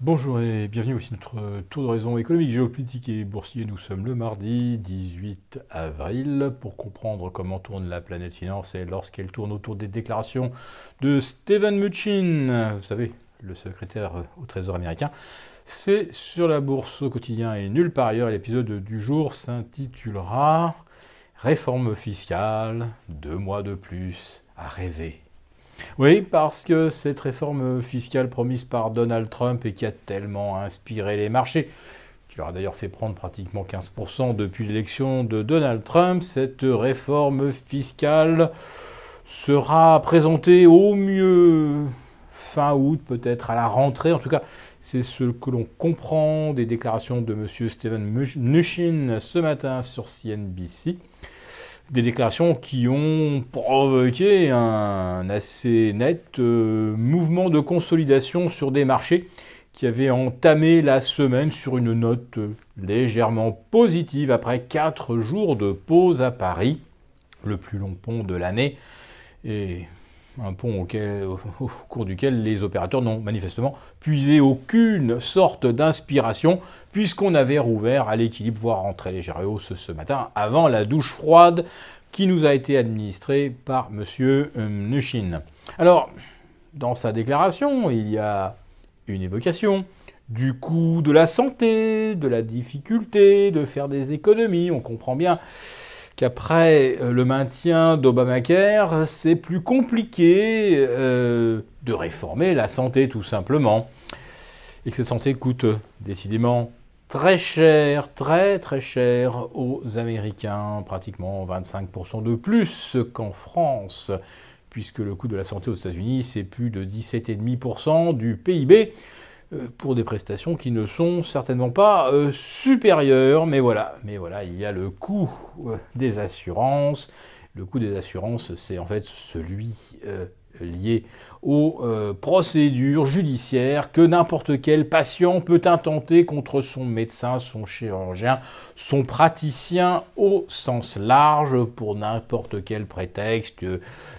Bonjour et bienvenue, voici notre tour d'horizon économique, géopolitique et boursier. Nous sommes le mardi 18 avril pour comprendre comment tourne la planète finance et lorsqu'elle tourne autour des déclarations de Steven Mnuchin, vous savez, le secrétaire au Trésor américain. C'est sur la bourse au quotidien et nulle part ailleurs. L'épisode du jour s'intitulera Réforme fiscale, 2 mois de plus à rêver. Oui, parce que cette réforme fiscale promise par Donald Trump et qui a tellement inspiré les marchés, qui leur a d'ailleurs fait prendre pratiquement 15% depuis l'élection de Donald Trump, cette réforme fiscale sera présentée au mieux fin août, peut-être à la rentrée. En tout cas, c'est ce que l'on comprend des déclarations de M. Steven Mnuchin ce matin sur CNBC. Des déclarations qui ont provoqué un assez net mouvement de consolidation sur des marchés qui avaient entamé la semaine sur une note légèrement positive après 4 jours de pause à Paris, le plus long pont de l'année, et un pont au cours duquel les opérateurs n'ont manifestement puisé aucune sorte d'inspiration, puisqu'on avait rouvert à l'équilibre, voire en très légère hausse ce matin, avant la douche froide qui nous a été administrée par M. Mnuchin. Alors, dans sa déclaration, il y a une évocation du coût de la santé, de la difficulté de faire des économies. On comprend bien qu'après le maintien d'Obamacare, c'est plus compliqué de réformer la santé tout simplement. Et que cette santé coûte décidément très cher, très cher aux Américains, pratiquement 25% de plus qu'en France, puisque le coût de la santé aux États-Unis, c'est plus de 17,5% du PIB, pour des prestations qui ne sont certainement pas supérieures. Mais voilà, il y a le coût des assurances. Le coût des assurances, c'est en fait celui lié aux procédures judiciaires que n'importe quel patient peut intenter contre son médecin, son chirurgien, son praticien au sens large, pour n'importe quel prétexte,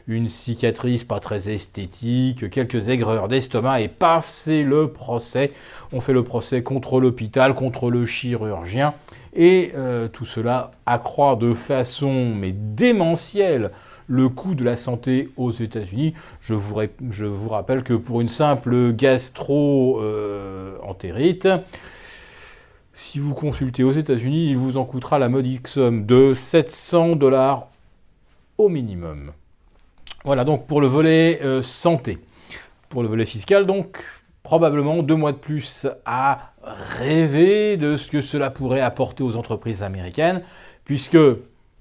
une cicatrice pas très esthétique, quelques aigreurs d'estomac et paf, c'est le procès. On fait le procès contre l'hôpital, contre le chirurgien, et tout cela accroît de façon mais démentielle le coût de la santé aux États-Unis. Je vous rappelle que pour une simple gastro-entérite, si vous consultez aux États-Unis, il vous en coûtera la modique somme de 700$ au minimum. Voilà donc pour le volet santé. Pour le volet fiscal, donc, probablement 2 mois de plus à rêver de ce que cela pourrait apporter aux entreprises américaines, puisque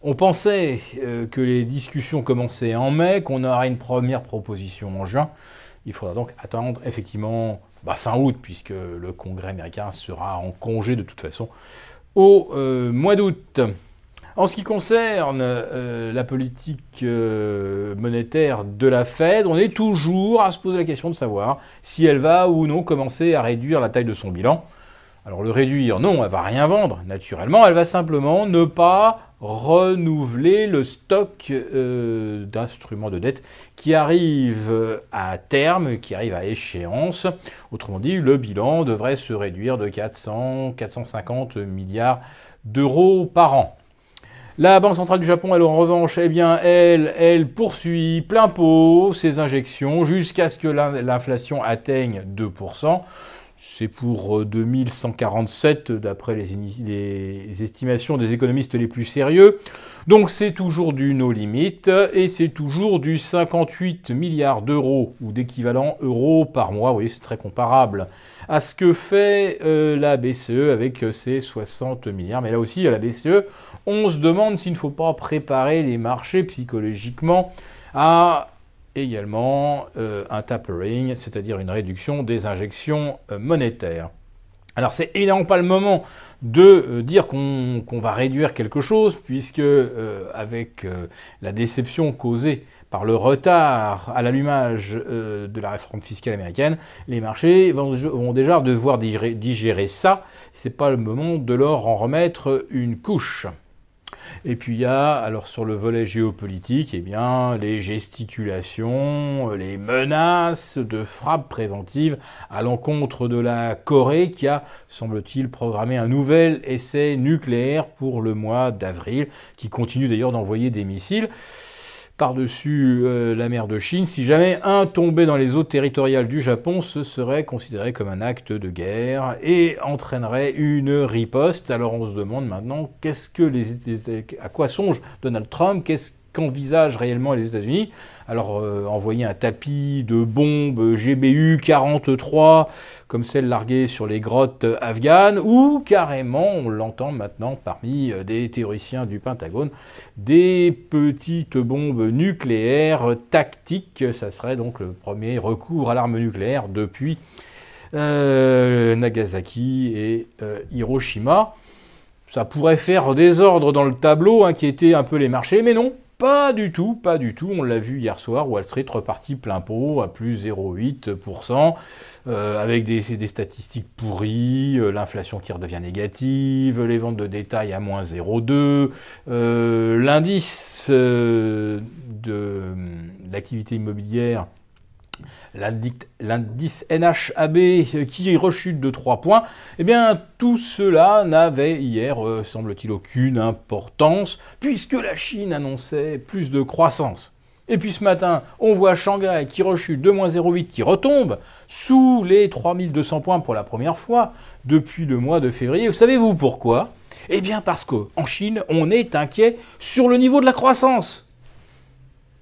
on pensait que les discussions commençaient en mai, qu'on aurait une première proposition en juin. Il faudra donc attendre effectivement fin août, puisque le Congrès américain sera en congé de toute façon au mois d'août. En ce qui concerne la politique monétaire de la Fed, on est toujours à se poser la question de savoir si elle va ou non commencer à réduire la taille de son bilan. Alors le réduire, non, elle ne va rien vendre, naturellement, elle va simplement ne pas renouveler le stock d'instruments de dette qui arrive à terme, qui arrive à échéance. Autrement dit, le bilan devrait se réduire de 450 milliards d'euros par an. La Banque centrale du Japon, elle, en revanche, eh bien, elle poursuit plein pot ses injections jusqu'à ce que l'inflation atteigne 2%. C'est pour 2147 d'après les estimations des économistes les plus sérieux. Donc c'est toujours du no limit et c'est toujours du 58 milliards d'euros ou d'équivalent euros par mois. Oui, c'est très comparable à ce que fait la BCE avec ses 60 milliards. Mais là aussi, à la BCE, on se demande s'il ne faut pas préparer les marchés psychologiquement à également un tapering, c'est-à-dire une réduction des injections monétaires. Alors c'est évidemment pas le moment de dire qu'on va réduire quelque chose, puisque avec la déception causée par le retard à l'allumage de la réforme fiscale américaine, les marchés vont déjà devoir digérer ça. C'est pas le moment de leur en remettre une couche. Et puis il y a, alors sur le volet géopolitique, eh bien, les gesticulations, les menaces de frappe préventive à l'encontre de la Corée qui a, semble-t-il, programmé un nouvel essai nucléaire pour le mois d'avril, qui continue d'ailleurs d'envoyer des missiles par-dessus la mer de Chine. Si jamais un tombait dans les eaux territoriales du Japon, ce serait considéré comme un acte de guerre et entraînerait une riposte. Alors on se demande maintenant à quoi songe Donald Trump, qu'est-ce qu'envisagent réellement les États-Unis. Alors envoyer un tapis de bombes GBU-43 comme celle larguée sur les grottes afghanes, ou carrément, on l'entend maintenant parmi des théoriciens du Pentagone, des petites bombes nucléaires tactiques. Ça serait donc le premier recours à l'arme nucléaire depuis Nagasaki et Hiroshima. Ça pourrait faire désordre dans le tableau, inquiéter un peu les marchés, mais non, pas du tout, pas du tout. On l'a vu hier soir, Wall Street reparti plein pot à plus 0,8%, avec des statistiques pourries, l'inflation qui redevient négative, les ventes de détail à moins 0,2, l'indice de l'activité immobilière, l'indice NHAB qui rechute de 3 points, eh bien tout cela n'avait hier, semble-t-il, aucune importance, puisque la Chine annonçait plus de croissance. Et puis ce matin, on voit Shanghai qui rechute de moins 0,8, qui retombe sous les 3200 points pour la première fois depuis le mois de février. Savez-vous pourquoi? Eh bien parce qu'en Chine, on est inquiet sur le niveau de la croissance.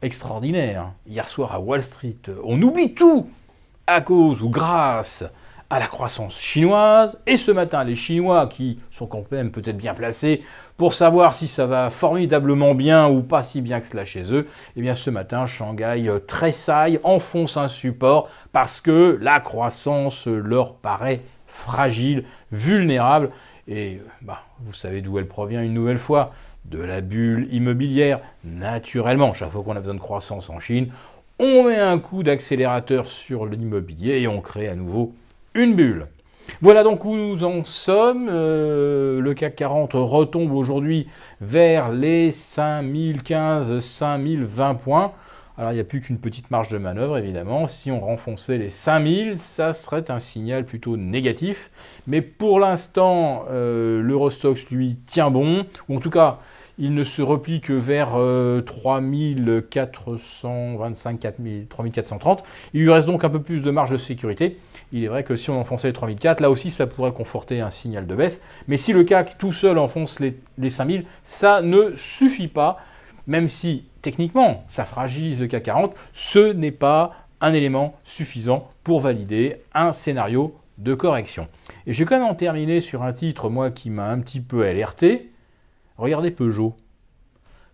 Extraordinaire. Hier soir à Wall Street, on oublie tout à cause ou grâce à la croissance chinoise. Et ce matin, les Chinois, qui sont quand même peut-être bien placés pour savoir si ça va formidablement bien ou pas si bien que cela chez eux, eh bien ce matin, Shanghai tressaille, enfonce un support parce que la croissance leur paraît fragile, vulnérable. Et vous savez d'où elle provient une nouvelle fois? De la bulle immobilière. Naturellement, chaque fois qu'on a besoin de croissance en Chine, on met un coup d'accélérateur sur l'immobilier et on crée à nouveau une bulle. Voilà donc où nous en sommes. Le CAC 40 retombe aujourd'hui vers les 5015, 5020 points. Alors il n'y a plus qu'une petite marge de manœuvre évidemment. Si on renfonçait les 5000, ça serait un signal plutôt négatif. Mais pour l'instant, l'Eurostoxx lui tient bon. Ou en tout cas, il ne se replie que vers 3425, 3430. Il lui reste donc un peu plus de marge de sécurité. Il est vrai que si on enfonçait les 3004, là aussi ça pourrait conforter un signal de baisse. Mais si le CAC tout seul enfonce les 5000, ça ne suffit pas. Même si techniquement ça fragilise le CAC 40, ce n'est pas un élément suffisant pour valider un scénario de correction. Et je vais quand même en terminer sur un titre, moi, qui m'a un petit peu alerté. Regardez Peugeot.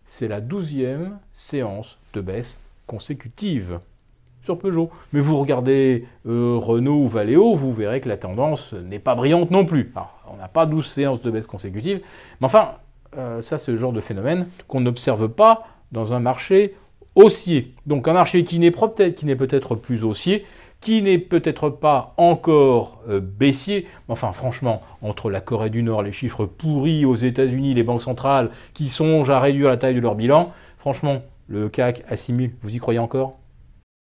C'est la 12e séance de baisse consécutive sur Peugeot. Mais vous regardez Renault ou Valeo, vous verrez que la tendance n'est pas brillante non plus. Alors, on n'a pas 12 séances de baisse consécutive, mais enfin, ça c'est le genre de phénomène qu'on n'observe pas dans un marché haussier. Donc un marché qui n'est peut-être plus haussier, qui n'est peut-être pas encore baissier. Enfin franchement, entre la Corée du Nord, les chiffres pourris aux États-Unis, les banques centrales qui songent à réduire la taille de leur bilan, franchement, le CAC à 6000, vous y croyez encore?